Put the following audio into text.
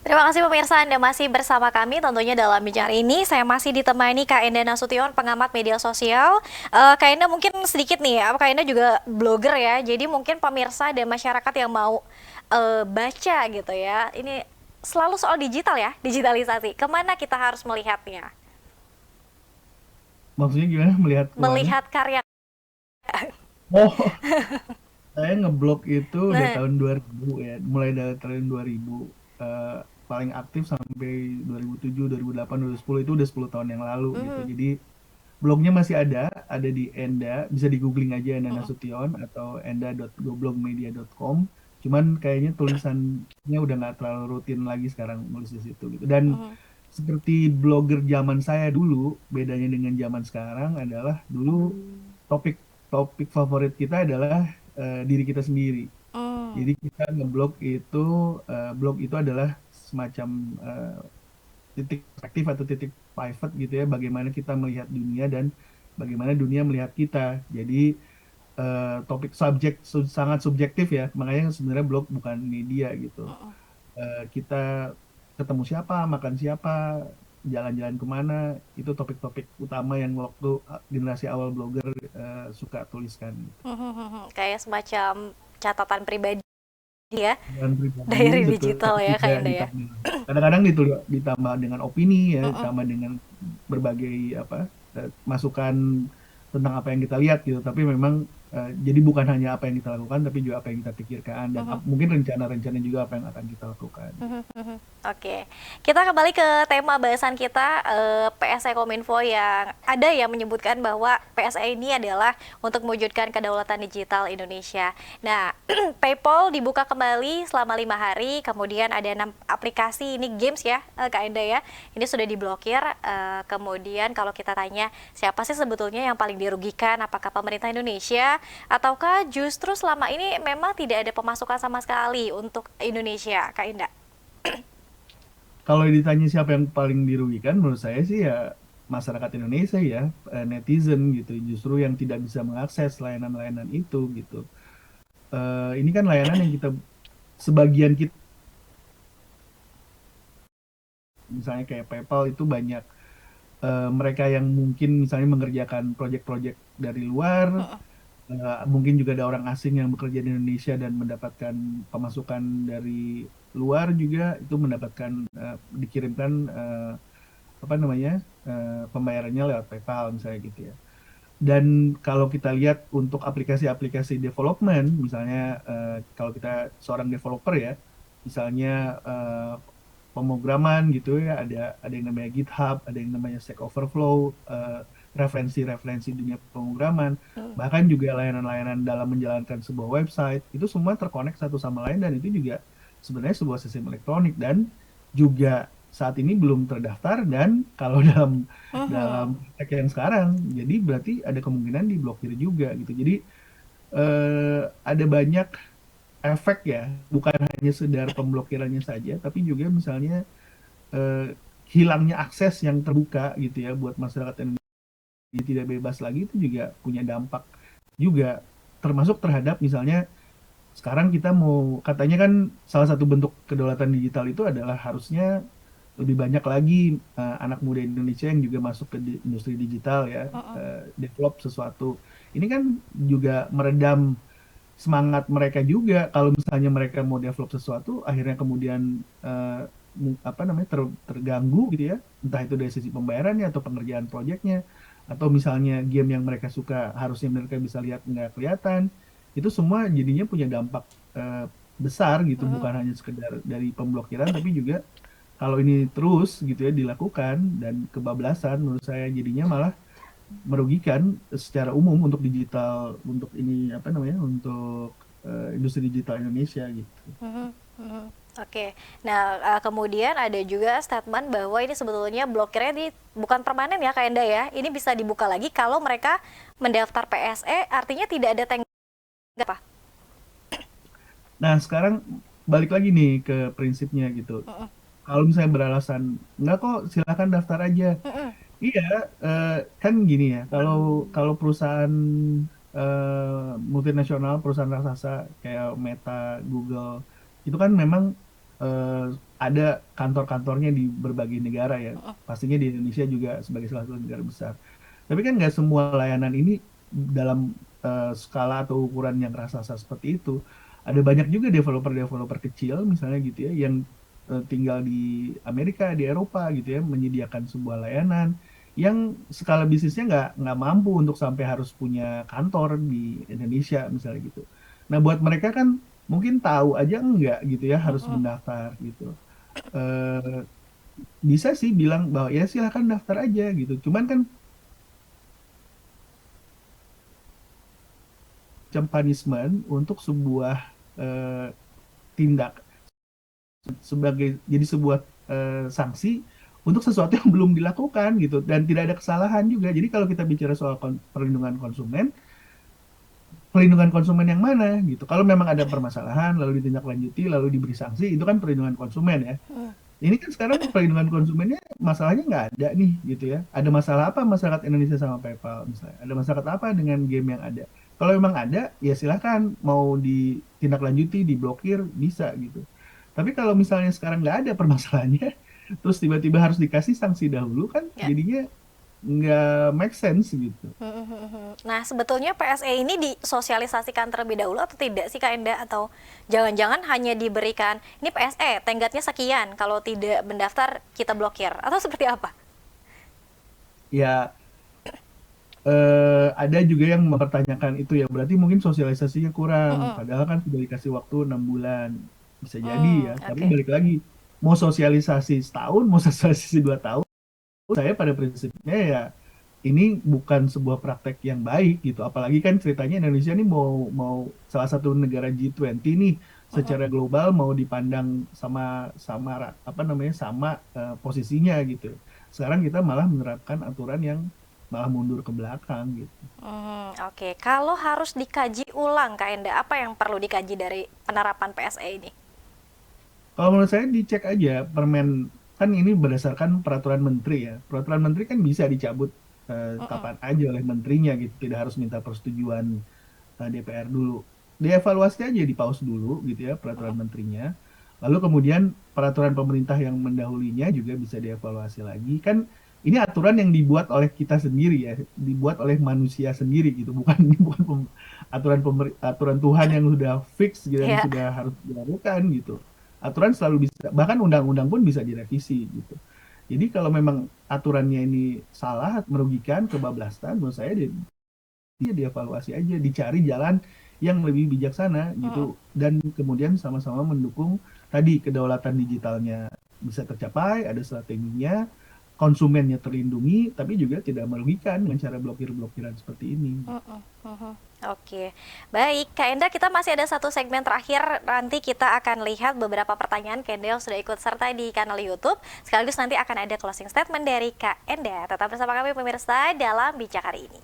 Terima kasih pemirsa Anda masih bersama kami tentunya dalam bicara ini. Saya masih ditemani Kak Enda Nasution, pengamat media sosial. Kak Enda mungkin sedikit nih ya, Kak Enda juga blogger ya. Jadi mungkin pemirsa dan masyarakat yang mau baca gitu ya. Ini selalu soal digital ya, digitalisasi. Kemana kita harus melihatnya? Maksudnya gimana melihat kemana? Melihat karya. Oh, saya ngeblog itu udah Nah, tahun 2000 ya. Mulai dari tahun 2000. eh, paling aktif sampai 2007, 2008, 2010 itu udah 10 tahun yang lalu gitu. mhm, Jadi blognya masih ada di Enda, bisa di googling aja Enda mhm, Nasution atau enda.goblogmedia.com. Cuman kayaknya tulisannya udah nggak terlalu rutin lagi sekarang nulis di situ gitu. Dan mhm. seperti blogger zaman saya dulu, bedanya dengan zaman sekarang adalah dulu topik favorit kita adalah diri kita sendiri. Hmm. Jadi kita ngeblog itu, blog itu adalah semacam titik aktif atau titik private gitu ya, bagaimana kita melihat dunia dan bagaimana dunia melihat kita. Jadi topik sangat subjektif ya, makanya sebenarnya blog bukan media gitu. Kita ketemu siapa, makan siapa, jalan-jalan kemana, itu topik-topik utama yang waktu generasi awal blogger suka tuliskan gitu. Kayak semacam catatan pribadi ya, Dan pribadi diary betul, digital tapi ya juga Kak Enda ya. ditambah kadang-kadang ditambah dengan opini ya, Mhm. ditambah dengan berbagai apa masukan tentang apa yang kita lihat gitu. Tapi memang jadi bukan hanya apa yang kita lakukan, tapi juga apa yang kita pikirkan dan Mhm. mungkin rencana-rencana juga apa yang akan kita lakukan. Mhm, mhm. Oke, kita kembali ke tema bahasan kita, PSE Kominfo yang ada yang menyebutkan bahwa PSE ini adalah untuk mewujudkan kedaulatan digital Indonesia. Nah, PayPal dibuka kembali selama 5 hari, kemudian ada 6 aplikasi ini games ya, Kak Enda ya. Ini sudah diblokir. Kemudian kalau kita tanya siapa sih sebetulnya yang paling dirugikan, apakah pemerintah Indonesia ataukah justru selama ini memang tidak ada pemasukan sama sekali untuk Indonesia, Kak Enda? Kalau ditanya siapa yang paling dirugikan, menurut saya sih ya masyarakat Indonesia ya, netizen gitu, justru yang tidak bisa mengakses layanan-layanan itu gitu. Ini kan layanan yang sebagian kita, misalnya kayak PayPal itu banyak mereka yang mungkin misalnya mengerjakan proyek-proyek dari luar, mungkin juga ada orang asing yang bekerja di Indonesia dan mendapatkan pemasukan dari luar juga itu mendapatkan dikirimkan apa namanya pembayarannya lewat PayPal misalnya gitu ya. Dan kalau kita lihat untuk aplikasi-aplikasi development, misalnya kalau kita seorang developer ya, misalnya pemrograman gitu ya, ada yang namanya GitHub, ada yang namanya Stack Overflow, referensi-referensi dunia pemrograman, bahkan juga layanan-layanan dalam menjalankan sebuah website, itu semua terkonek satu sama lain dan itu juga sebenarnya sebuah sistem elektronik dan juga saat ini belum terdaftar dan kalau dalam dalam Mhm. praktek yang sekarang, jadi berarti ada kemungkinan diblokir juga gitu. Jadi ada banyak efek ya, bukan hanya sekedar pemblokirannya saja, tapi juga misalnya eh, hilangnya akses yang terbuka gitu ya buat masyarakat yang tidak bebas lagi itu juga punya dampak juga, termasuk terhadap misalnya sekarang kita mau katanya kan salah satu bentuk kedaulatan digital itu adalah harusnya lebih banyak lagi anak muda Indonesia yang juga masuk ke industri digital ya, develop sesuatu. Ini kan juga meredam semangat mereka juga kalau misalnya mereka mau develop sesuatu akhirnya kemudian eh, apa namanya terganggu gitu ya, entah itu dari sisi pembayarannya atau pengerjaan proyeknya atau misalnya game yang mereka suka harusnya mereka bisa lihat nggak kelihatan, itu semua jadinya punya dampak eh, besar gitu, bukan hanya sekedar dari pemblokiran tapi juga kalau ini terus gitu ya dilakukan dan kebablasan, menurut saya jadinya malah merugikan secara umum untuk digital, untuk ini apa namanya, untuk industri digital Indonesia gitu. Mhm, mhm. Oke. Nah, kemudian ada juga statement bahwa ini sebetulnya blokirnya bukan permanen ya Kak Enda ya. Ini bisa dibuka lagi kalau mereka mendaftar PSE, artinya tidak ada tenggat apa? Nah, sekarang balik lagi nih ke prinsipnya gitu. Kalau misalnya beralasan, enggak kok silakan daftar aja. Mhm, Iya, eh, kan gini ya, kalau kalau perusahaan multinasional, perusahaan raksasa kayak Meta, Google, itu kan memang eh, ada kantor-kantornya di berbagai negara ya. Mm-mm. Pastinya di Indonesia juga sebagai salah satu negara besar. Tapi kan nggak semua layanan ini dalam skala atau ukuran yang raksasa seperti itu. Ada banyak juga developer-developer kecil misalnya gitu ya yang tinggal di Amerika, di Eropa gitu ya, menyediakan sebuah layanan yang skala bisnisnya nggak mampu untuk sampai harus punya kantor di Indonesia misalnya gitu. Nah buat mereka kan mungkin tahu aja enggak gitu ya harus Mm-mm. mendaftar gitu. Eh, Bisa sih bilang bahwa ya silahkan daftar aja gitu. Cuman kan macam punishment untuk sebuah eh, tindak sebagai jadi sebuah sanksi untuk sesuatu yang belum dilakukan gitu dan tidak ada kesalahan juga. Jadi kalau kita bicara soal perlindungan konsumen, perlindungan konsumen yang mana gitu. Kalau memang ada permasalahan lalu ditindaklanjuti lalu diberi sanksi itu kan perlindungan konsumen ya. Mm. Ini kan sekarang perlindungan konsumennya masalahnya nggak ada nih gitu ya. Ada masalah apa masyarakat Indonesia sama PayPal misalnya? Ada masyarakat apa dengan game yang ada? Kalau memang ada, ya silahkan mau ditindaklanjuti, diblokir, bisa gitu. Tapi kalau misalnya sekarang nggak ada permasalahannya, terus tiba-tiba harus dikasih sanksi dahulu kan Ya. jadinya nggak make sense gitu. Nah, sebetulnya PSE ini disosialisasikan terlebih dahulu atau tidak sih Kak Enda? Atau jangan-jangan hanya diberikan, ini PSE, tenggatnya sekian, kalau tidak mendaftar kita blokir, atau seperti apa? Ya ada juga yang mempertanyakan itu ya berarti mungkin sosialisasinya kurang Mm-mm. padahal kan sudah dikasih waktu 6 bulan bisa jadi ya tapi Oke. balik lagi mau sosialisasi setahun mau sosialisasi 2 tahun saya pada prinsipnya ya ini bukan sebuah praktek yang baik gitu apalagi kan ceritanya Indonesia ini mau mau salah satu negara G20 nih Mm-mm. secara global mau dipandang sama sama apa namanya sama posisinya gitu sekarang kita malah menerapkan aturan yang malah mundur ke belakang gitu. Oke. Kalau harus dikaji ulang Kak Enda, apa yang perlu dikaji dari penerapan PSE ini? Kalau menurut saya dicek aja permen kan ini berdasarkan peraturan menteri ya. Peraturan menteri kan bisa dicabut Mm-mm. kapan aja oleh menterinya gitu, tidak harus minta persetujuan DPR dulu. Dievaluasi aja di pause dulu gitu ya peraturan Mm-mm. menterinya. Lalu kemudian peraturan pemerintah yang mendahulunya juga bisa dievaluasi lagi. Kan ini aturan yang dibuat oleh kita sendiri ya, dibuat oleh manusia sendiri gitu, bukan ini bukan aturan Tuhan yang sudah fix gitu, yang Ya. sudah harus dilakukan gitu. Aturan selalu bisa, bahkan undang-undang pun bisa direvisi gitu. Jadi kalau memang aturannya ini salah, merugikan, kebablasan, menurut saya dia dievaluasi aja, dicari jalan yang lebih bijaksana gitu, Mm-mm. dan kemudian sama-sama mendukung tadi kedaulatan digitalnya bisa tercapai, ada strateginya, konsumennya terlindungi, tapi juga tidak merugikan dengan cara blokir-blokiran seperti ini. Mm-mm. Mhm. Oke, baik Kak Enda, kita masih ada satu segmen terakhir. Nanti kita akan lihat beberapa pertanyaan Kak Enda yang sudah ikut serta di kanal YouTube. Sekaligus nanti akan ada closing statement dari Kak Enda. Tetap bersama kami pemirsa dalam Bijak hari ini.